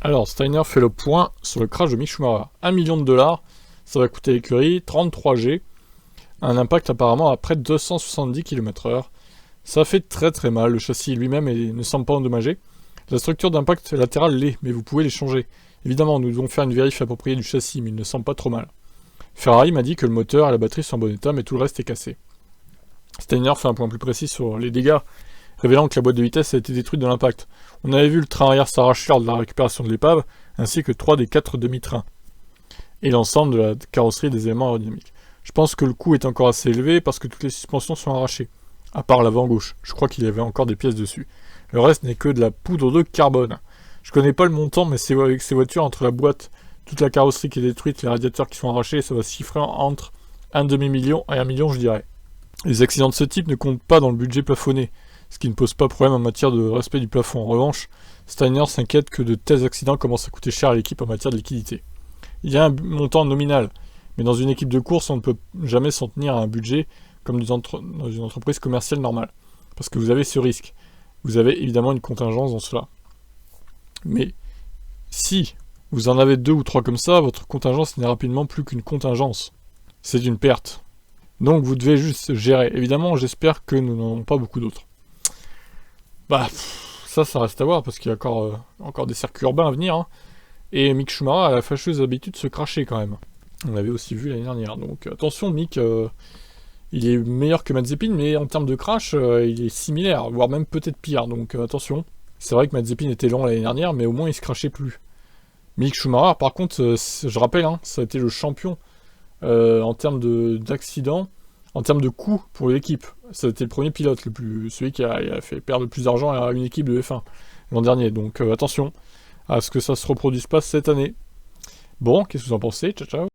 Alors, Steiner fait le point sur le crash de Mick Schumacher. 1 million de dollars, ça va coûter l'écurie, 33 G, un impact apparemment à près de 270 km/h. Ça fait très très mal, le châssis lui-même ne semble pas endommagé. La structure d'impact latérale l'est, mais vous pouvez les changer. Évidemment, nous devons faire une vérif appropriée du châssis, mais il ne semble pas trop mal. Ferrari m'a dit que le moteur et la batterie sont en bon état, mais tout le reste est cassé. Steiner fait un point plus précis sur les dégâts, révélant que la boîte de vitesse a été détruite de l'impact. On avait vu le train arrière s'arracher lors de la récupération de l'épave, ainsi que 3 des 4 demi-trains, et l'ensemble de la carrosserie et des éléments aérodynamiques. Je pense que le coût est encore assez élevé parce que toutes les suspensions sont arrachées, à part l'avant gauche. Je crois qu'il y avait encore des pièces dessus. Le reste n'est que de la poudre de carbone. Je connais pas le montant, mais avec ces voitures, entre la boîte, toute la carrosserie qui est détruite, les radiateurs qui sont arrachés, ça va se chiffrer entre un demi-million et 1 million, je dirais. Les accidents de ce type ne comptent pas dans le budget plafonné, ce qui ne pose pas problème en matière de respect du plafond. En revanche, Steiner s'inquiète que de tels accidents commencent à coûter cher à l'équipe en matière de liquidité. Il y a un montant nominal, mais dans une équipe de course, on ne peut jamais s'en tenir à un budget comme dans une entreprise commerciale normale, parce que vous avez ce risque. Vous avez évidemment une contingence dans cela. Mais si vous en avez 2 ou 3 comme ça, votre contingence n'est rapidement plus qu'une contingence. C'est une perte. Donc vous devez juste gérer. Évidemment, j'espère que nous n'en avons pas beaucoup d'autres. Ça reste à voir, parce qu'il y a encore des circuits urbains à venir. Hein. Et Mick Schumacher a la fâcheuse habitude de se cracher quand même. On l'avait aussi vu l'année dernière. Donc attention, Mick, il est meilleur que Mazepin, mais en termes de crash, il est similaire, voire même peut-être pire. Donc attention. C'est vrai que Mazepin était lent l'année dernière, mais au moins il se crachait plus. Mick Schumacher, par contre, je rappelle, hein, ça a été le champion en termes d'accidents, en termes de coûts pour l'équipe. Ça a été le premier pilote, celui qui a fait perdre le plus d'argent à une équipe de F1 l'an dernier. Donc attention à ce que ça se reproduise pas cette année. Bon, qu'est-ce que vous en pensez? Ciao ciao.